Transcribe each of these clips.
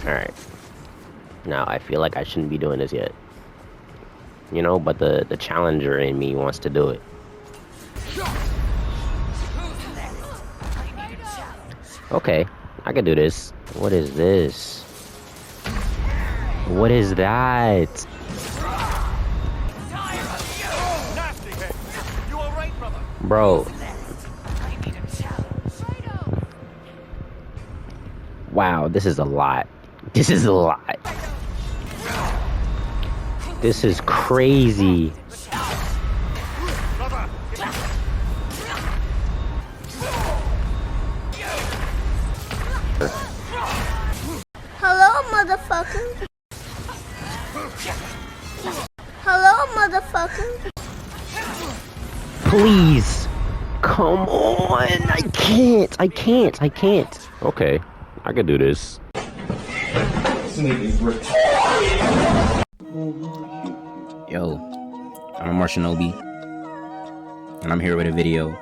Alright. Now, I feel like I shouldn't be doing this yet. You know, but the challenger in me wants to do it. Okay, I can do this. What is this? What is that? Bro. Wow, this is a lot. This is a lot. This is crazy. Hello, motherfucker. Hello, motherfucker. Please. Come on. I can't. Okay. I can do this. Yo, I'm Marshinobi, and I'm here with a video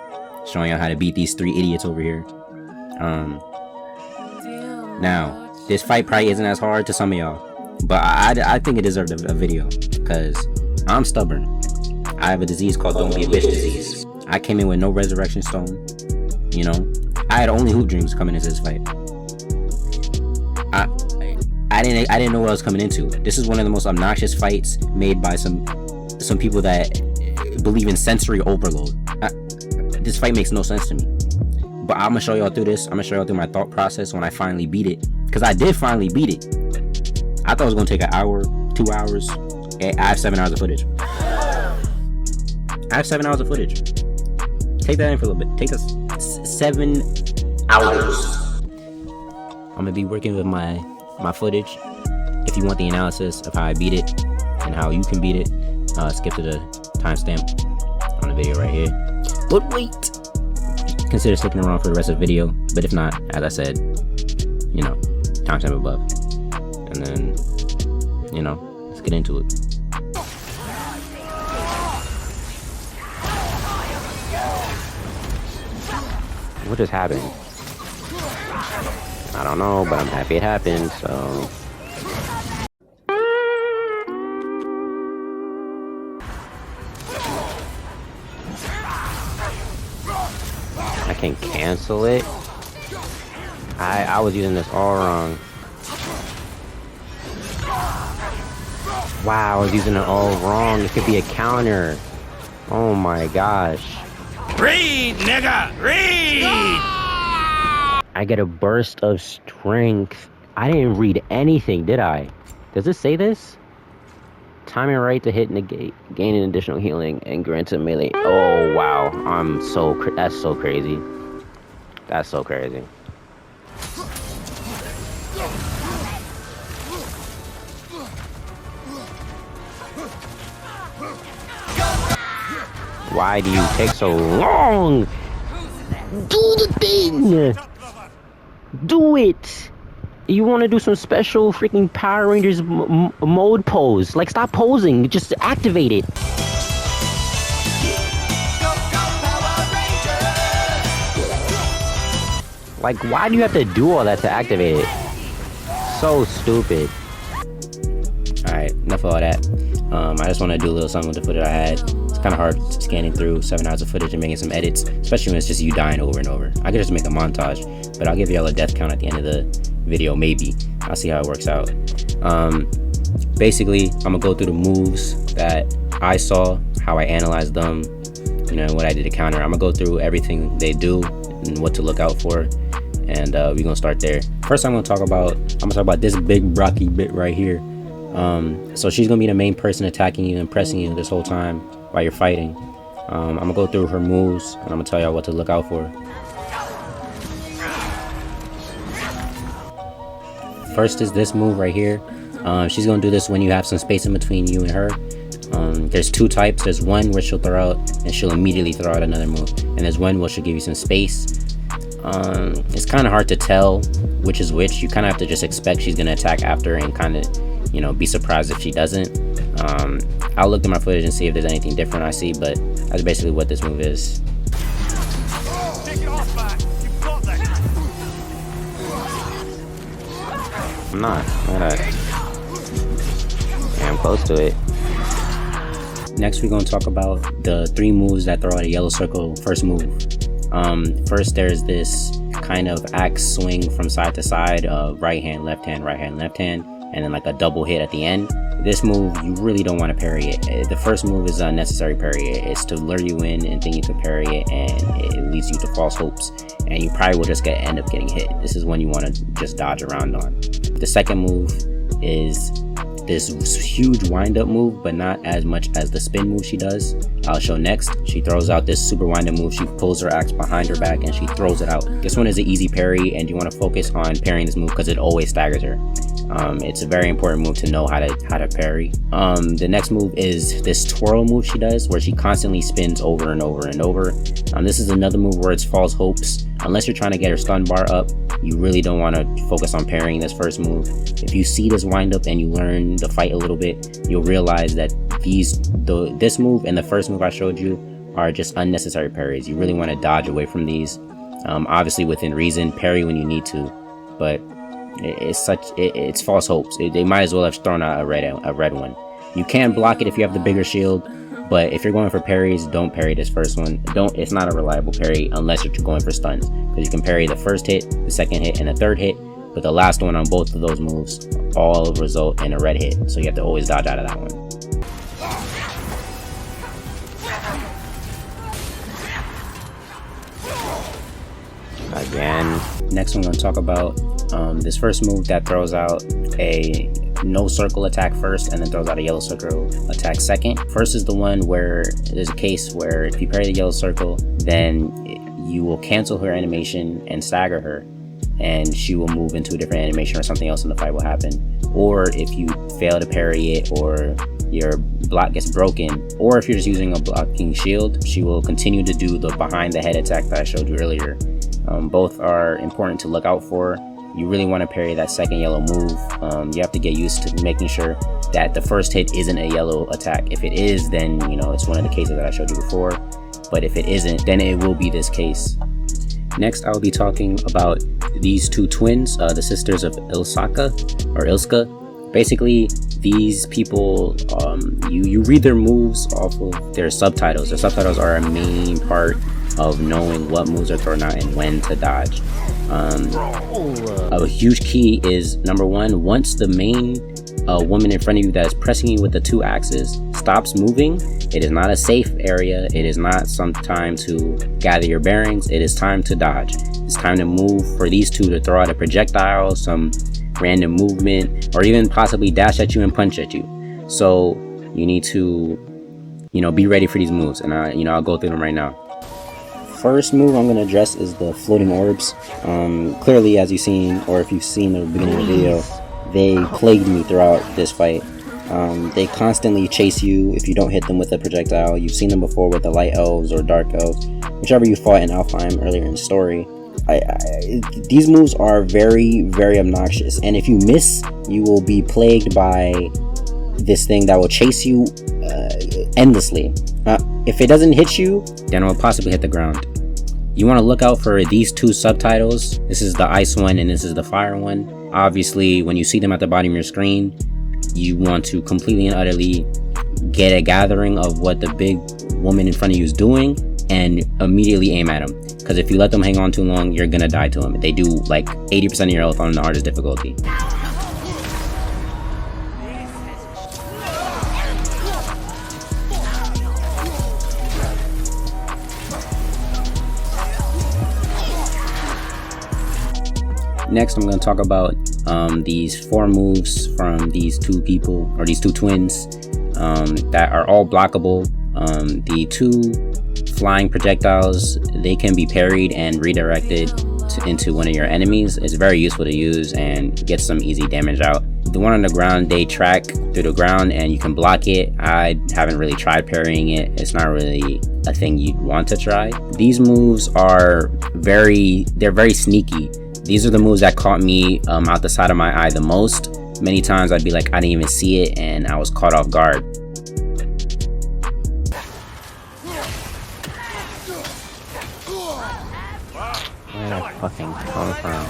showing y'all how to beat these 3 idiots over here. Now, this fight probably isn't as hard to some of y'all, but I think it deserved a video, because I'm stubborn. I have a disease called Don't Be a Bitch disease. I came in with no resurrection stone, you know. I had only hoop dreams coming into this fight. I didn't know what I was coming into. This is one of the most obnoxious fights made by some people that believe in sensory overload. This fight makes no sense to me. But I'm gonna show y'all through this. I'm gonna show y'all through my thought process when I finally beat it. Because I did finally beat it. I thought it was gonna take an hour, 2 hours. I have 7 hours of footage. Take that in for a little bit. Take us 7 hours. I'm gonna be working with my footage. If you want the analysis of how I beat it and how you can beat it, skip to the timestamp on the video right here. But wait, consider sticking around for the rest of the video. But if not, as I said, you know, timestamp above. And then, you know, let's get into it. What just happened? I don't know, but I'm happy it happened, so... I can cancel it? I was using this all wrong. Wow, I was using it all wrong. It could be a counter. Oh my gosh. Read, nigga! Read! I get a burst of strength. I didn't read anything, did I? Does it say this? Timing right to hit negate, gaining additional healing, and granted melee. Oh wow, that's so crazy. That's so crazy. Why do you take so long? Do the thing! Do it! You want to do some special freaking Power Rangers mode pose. Like, stop posing. Just activate it. Like, why do you have to do all that to activate it? So stupid. Alright, enough of all that. I just want to do a little something with the footage I had. It's kind of hard scanning through 7 hours of footage and making some edits, especially when it's just you dying over and over. I could just make a montage, but I'll give y'all a death count at the end of the video, maybe. I'll see how it works out. Basically, I'm gonna go through the moves that I saw, how I analyzed them, you know, what I did to counter. I'm gonna go through everything they do and what to look out for, and we're gonna start there. First, I'm gonna talk about this big Brocky bit right here. So she's gonna be the main person attacking you and pressing you this whole time while you're fighting. I'm gonna go through her moves and I'm gonna tell y'all what to look out for. First is this move right here. She's gonna do this when you have some space in between you and her. There's 2 types. There's one where she'll throw out and she'll immediately throw out another move, and there's one where she'll give you some space. It's kind of hard to tell which is which. You kind of have to just expect she's gonna attack after and kind of, you know, be surprised if she doesn't. I'll look at my footage and see if there's anything different I see, but that's basically what this move is. Take it off, man. You've got that. I'm not. Look at that. Yeah, I'm close to it. Next, we're going to talk about the 3 moves that throw out a yellow circle first move. First, there's this kind of axe swing from side to side, right hand, left hand, right hand, left hand, and then like a double hit at the end. This move, you really don't want to parry it. The first move is a unnecessary parry. It's to lure you in and think you can parry it, and it leads you to false hopes, and you probably will just end up getting hit. This is one you want to just dodge around on. The second move is this huge wind-up move, but not as much as the spin move she does. I'll show next. She throws out this super wind-up move. She pulls her axe behind her back and she throws it out. This one is an easy parry, and you want to focus on parrying this move because it always staggers her. It's a very important move to know how to parry. The next move is this twirl move she does, where she constantly spins over and over and over. This is another move where it's false hopes. Unless you're trying to get her stun bar up, you really don't want to focus on parrying this first move. If you see this wind up and you learn the fight a little bit, you'll realize that this move and the first move I showed you are just unnecessary parries. You really want to dodge away from these. Obviously within reason, parry when you need to, but it's false hopes. They might as well have thrown out a red one. You can block it if you have the bigger shield, but if you're going for parries, don't parry this first one. It's not a reliable parry unless you're going for stuns, because you can parry the first hit, the second hit, and the third hit, but the last one on both of those moves all result in a red hit, so you have to always dodge out of that one. Again. Next, I'm going to talk about this first move that throws out a no circle attack first and then throws out a yellow circle attack second. First is the one where there's a case where if you parry the yellow circle, then you will cancel her animation and stagger her, and she will move into a different animation or something else in the fight will happen. Or if you fail to parry it, or your block gets broken, or if you're just using a blocking shield, she will continue to do the behind the head attack that I showed you earlier. Both are important to look out for. You really want to parry that second yellow move. You have to get used to making sure that the first hit isn't a yellow attack. If it is, then it's one of the cases that I showed you before, but if it isn't, then it will be this case. Next, I'll be talking about these 2 twins, the sisters of Illska. Basically, these people, you read their moves off of their subtitles. Their subtitles are a main part of knowing what moves are thrown out and when to dodge. A huge key is, number 1, once the main woman in front of you that is pressing you with the 2 axes stops moving, it is not a safe area. It is not some time to gather your bearings. It is time to dodge. It's time to move for these 2 to throw out a projectile, some random movement, or even possibly dash at you and punch at you. So you need to be ready for these moves, and I'll go through them right now. First move I'm going to address is the floating orbs. Clearly, as you've seen, or if you've seen the beginning of the video, they plagued me throughout this fight. They constantly chase you if you don't hit them with a projectile. You've seen them before with the light elves or dark elves, whichever you fought in Alfheim earlier in the story. These moves are very, very obnoxious, and if you miss, you will be plagued by this thing that will chase you endlessly. If it doesn't hit you, then it will possibly hit the ground. You want to look out for these 2 subtitles. This is the ice one and this is the fire one. Obviously, when you see them at the bottom of your screen, you want to completely and utterly get a gathering of what the big woman in front of you is doing and immediately aim at them. Because if you let them hang on too long, you're gonna die to them. They do like 80% of your health on the hardest difficulty. Next, I'm going to talk about these 4 moves from these 2 people, or these 2 twins, that are all blockable. The 2 flying projectiles, they can be parried and redirected into one of your enemies. It's very useful to use and get some easy damage out. The one on the ground, they track through the ground and you can block it. I haven't really tried parrying it. It's not really a thing you'd want to try. These moves are very sneaky. These are the moves that caught me out the side of my eye the most. Many times I'd be like, I didn't even see it and I was caught off guard. Where did I fucking come from?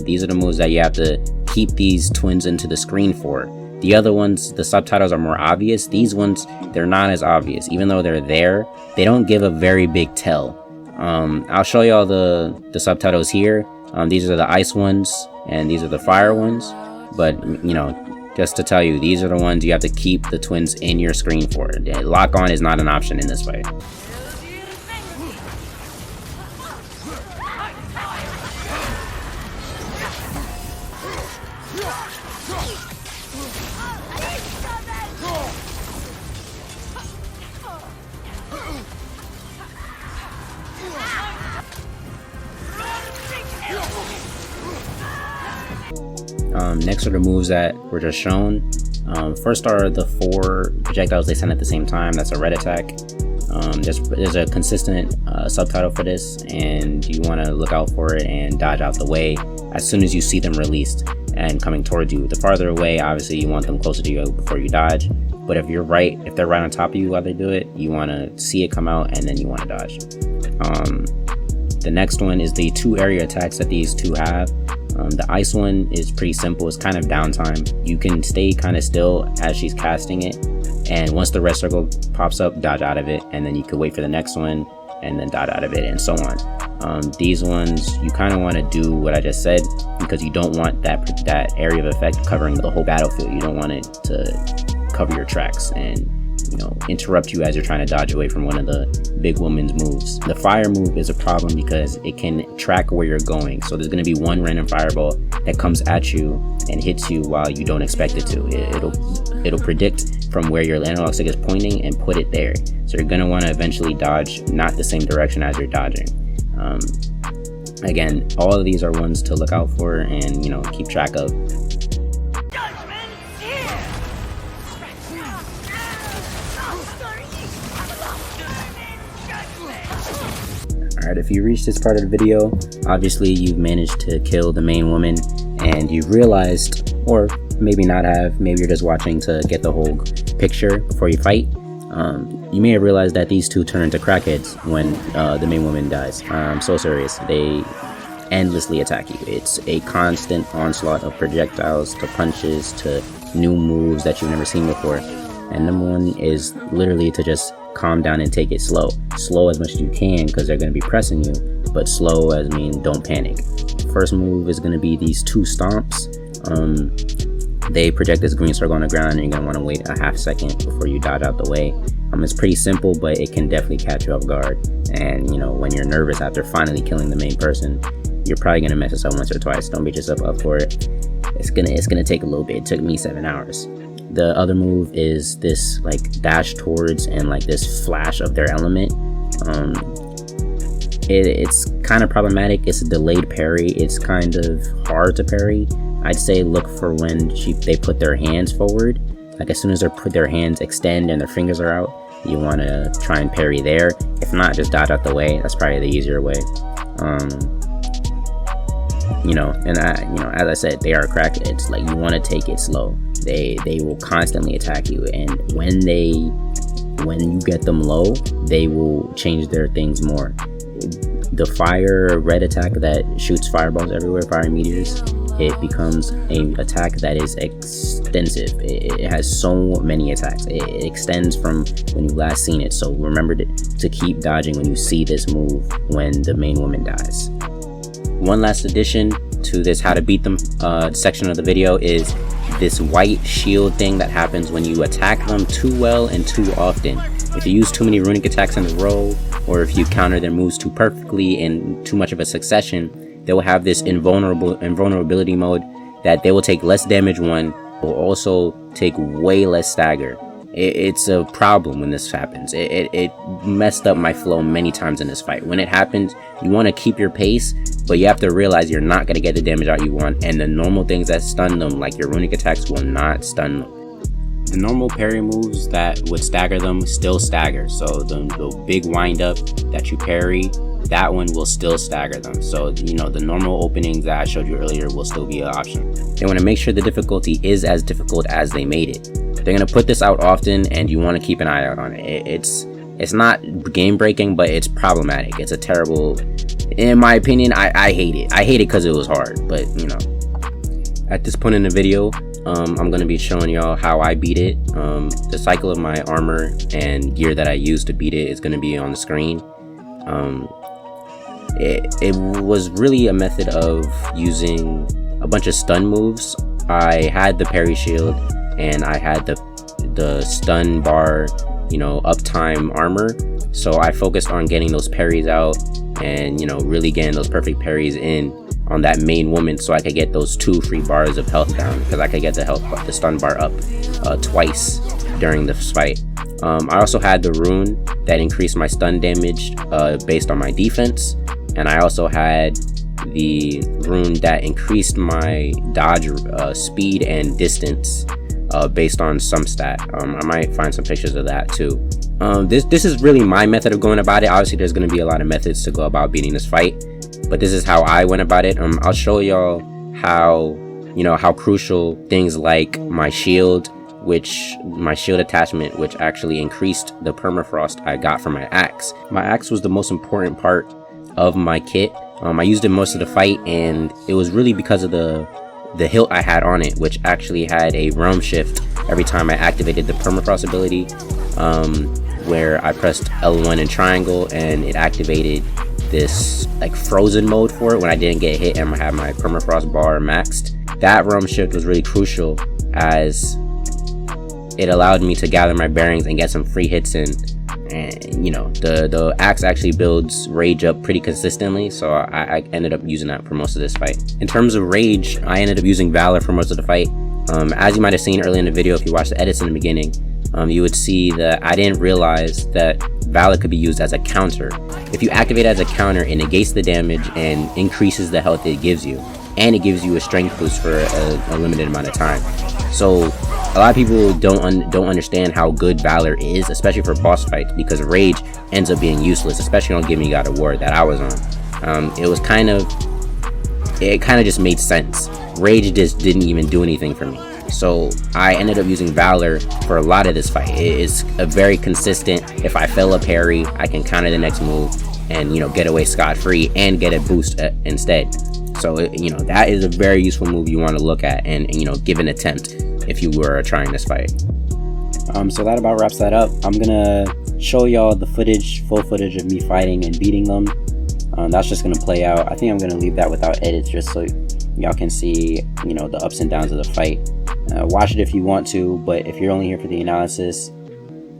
These are the moves that you have to keep these twins into the screen for. The other ones, the subtitles are more obvious. These ones, they're not as obvious. Even though they're there, they don't give a very big tell. I'll show y'all the subtitles here. These are the ice ones, and these are the fire ones. But, you know, just to tell you, these are the ones you have to keep the twins in your screen for. Lock on is not an option in this fight. Next are the moves that were just shown. First are the 4 projectiles they send at the same time. That's a red attack. There's a consistent subtitle for this, and you want to look out for it and dodge out the way as soon as you see them released and coming towards you. The farther away, obviously, you want them closer to you before you dodge. But if they're right on top of you while they do it, you want to see it come out and then you want to dodge. The next one is the 2 area attacks that these 2 have. The ice one is pretty simple. It's kind of downtime. You can stay kind of still as she's casting it, and once the red circle pops up, dodge out of it, and then you could wait for the next one and then dodge out of it, and so on. These ones, you kind of want to do what I just said, because you don't want that area of effect covering the whole battlefield. You don't want it to cover your tracks and, you know, interrupt you as you're trying to dodge away from one of the big woman's moves. The fire move is a problem because it can track where you're going. So there's going to be one random fireball that comes at you and hits you while you don't expect it to. It'll predict from where your analog stick is pointing and put it there. So you're going to want to eventually dodge not the same direction as you're dodging. Again, all of these are ones to look out for and, you know, keep track of. Alright, if you reach this part of the video, obviously you've managed to kill the main woman, and you've realized, or maybe not have, maybe you're just watching to get the whole picture before you fight. You may have realized that these 2 turn into crackheads when the main woman dies. I'm so serious. They endlessly attack you. It's a constant onslaught of projectiles to punches to new moves that you've never seen before. And number 1 is literally to just calm down and take it slow as much as you can, because they're going to be pressing you, but slow as mean don't panic. First move is going to be these 2 stomps. They project this green circle on the ground, and you're going to want to wait a half second before you dodge out the way. It's pretty simple, but it can definitely catch you off guard, and, you know, when you're nervous after finally killing the main person, you're probably going to mess this up once or twice. Don't beat yourself up for it. It's gonna take a little bit. It took me 7 hours. The other move is this like dash towards and like this flash of their element. It's kind of problematic. It's a delayed parry. It's kind of hard to parry. I'd say look for when they put their hands forward. Like as soon as their hands extend and their fingers are out, you want to try and parry there. If not, just dodge out the way. That's probably the easier way. You know, and as I said, they are crackheads. Like, you want to take it slow. They will constantly attack you, and when you get them low, they will change their things more. The fire red attack that shoots fireballs everywhere, fire meteors, it becomes an attack that is extensive. It has so many attacks. It extends from when you last seen it. So remember to keep dodging when you see this move when the main woman dies. One last addition to this how to beat them section of the video is this white shield thing that happens when you attack them too well and too often. If you use too many runic attacks in a row, or if you counter their moves too perfectly in too much of a succession, they will have this invulnerability mode that they will take less damage one, will also take way less stagger. It's a problem when this happens. It messed up my flow many times in this fight. When it happens, you want to keep your pace, but you have to realize you're not going to get the damage out you want, and the normal things that stun them, like your runic attacks, will not stun them. The normal parry moves that would stagger them still stagger, so the big wind up that you parry, that one will still stagger them. So, you know, the normal openings that I showed you earlier will still be an option. They want to make sure the difficulty is as difficult as they made it. They're going to put this out often, and you want to keep an eye out on it. It's not game breaking, but it's problematic. It's a terrible, in my opinion, I hate it. I hate it because it was hard, but you know. At this point in the video, I'm going to be showing y'all how I beat it. The cycle of my armor and gear that I used to beat it is going to be on the screen. It was really a method of using a bunch of stun moves. I had the parry shield and I had the stun bar, you know, uptime armor. So I focused on getting those parries out and, you know, really getting those perfect parries in on that main woman so I could get those 2 free bars of health down, because I could get the stun bar up twice during the fight. I also had the rune that increased my stun damage based on my defense, and I also had the rune that increased my dodge speed and distance based on some stat. I might find some pictures of that too. This is really my method of going about it. Obviously there's going to be a lot of methods to go about beating this fight, but this is how I went about it. I'll show y'all how, you know, how crucial things like my shield attachment, which actually increased the permafrost I got from my axe. My axe was the most important part of my kit. I used it most of the fight, and it was really because of the hilt I had on it, which actually had a realm shift every time I activated the permafrost ability, where I pressed L1 and triangle, and it activated this like frozen mode for it when I didn't get hit and I had my permafrost bar maxed. That realm shift was really crucial, as it allowed me to gather my bearings and get some free hits in. And you know, the axe actually builds rage up pretty consistently, so I ended up using that for most of this fight. In terms of rage, I ended up using Valor for most of the fight. As you might have seen earlier in the video, if you watched the edits in the beginning, you would see that I didn't realize that Valor could be used as a counter. If you activate it as a counter, it negates the damage and increases the health it gives you, and it gives you a strength boost for a limited amount of time. So a lot of people don't understand how good Valor is, especially for boss fights, because Rage ends up being useless, especially on Gimme God of War that I was on. It kind of just made sense. Rage just didn't even do anything for me. So I ended up using Valor for a lot of this fight. It is a very consistent, if I fail a parry, I can counter the next move and, you know, get away scot-free and get a boost instead. So, you know, that is a very useful move you want to look at and, you know, give an attempt if you were trying this fight. So that about wraps that up. I'm gonna show y'all the full footage of me fighting and beating them. That's just gonna play out. I think I'm gonna leave that without edits just so y'all can see, you know, the ups and downs of the fight. Watch it if you want to, but if you're only here for the analysis,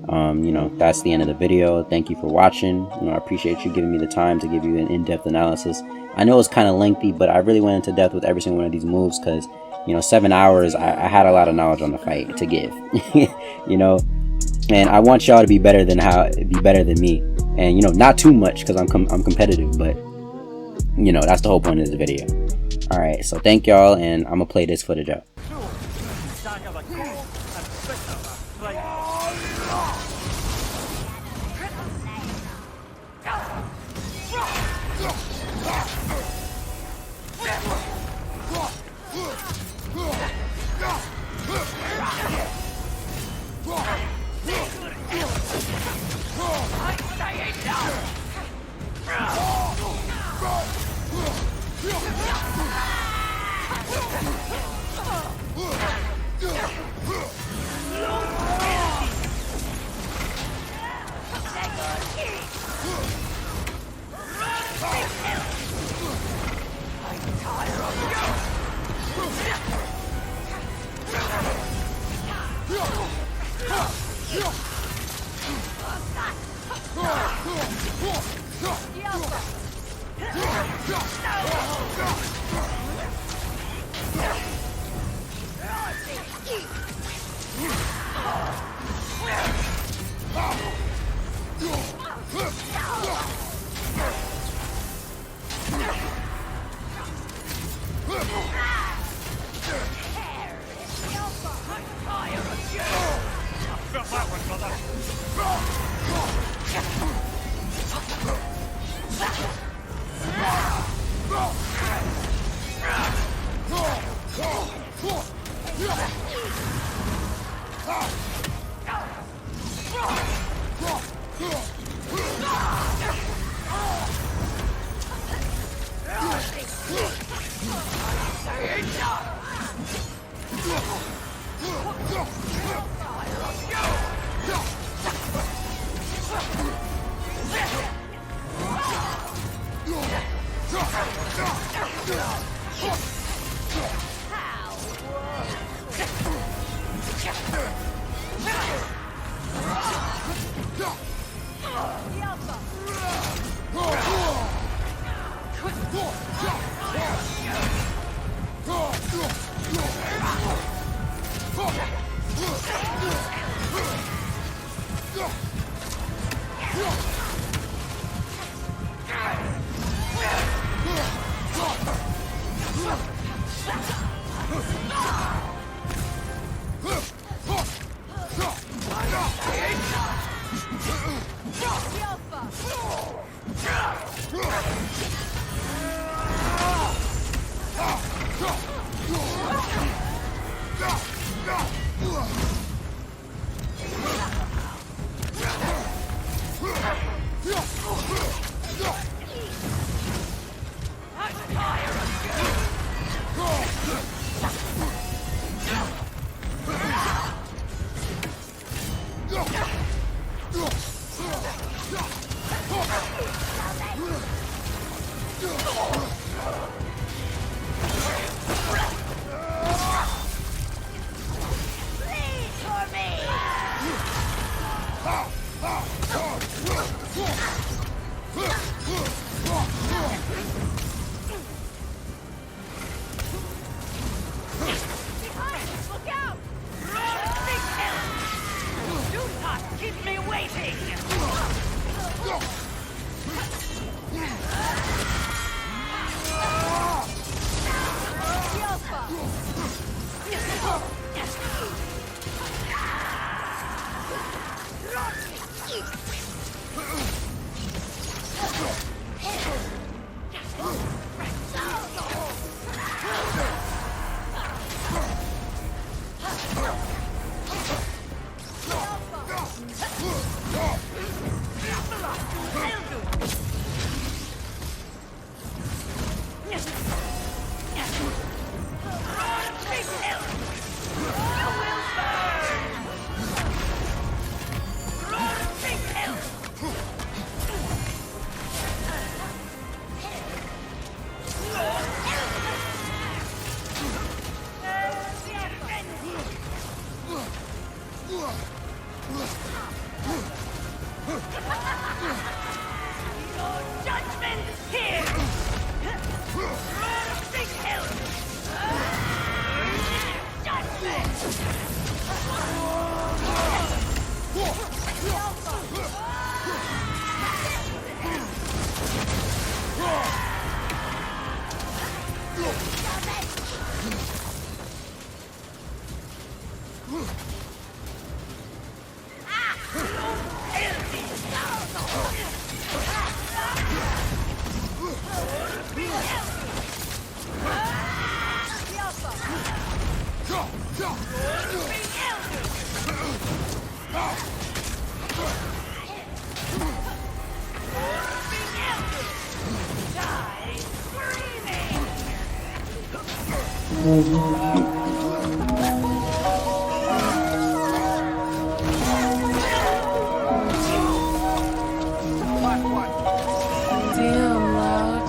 you know, that's the end of the video. Thank you for watching. You know, I appreciate you giving me the time to give you an in-depth analysis. I know it's kind of lengthy, but I really went into depth with every single one of these moves because, you know, 7 hours, I had a lot of knowledge on the fight to give, you know, and I want y'all to be better than me, and, you know, not too much because I'm competitive, but, you know, that's the whole point of this video. All right, so thank y'all, and I'm gonna play this footage out.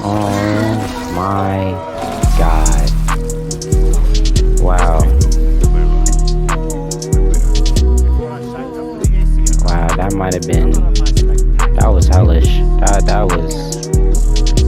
Oh my god. Wow. Wow, that might have been, that was hellish. That was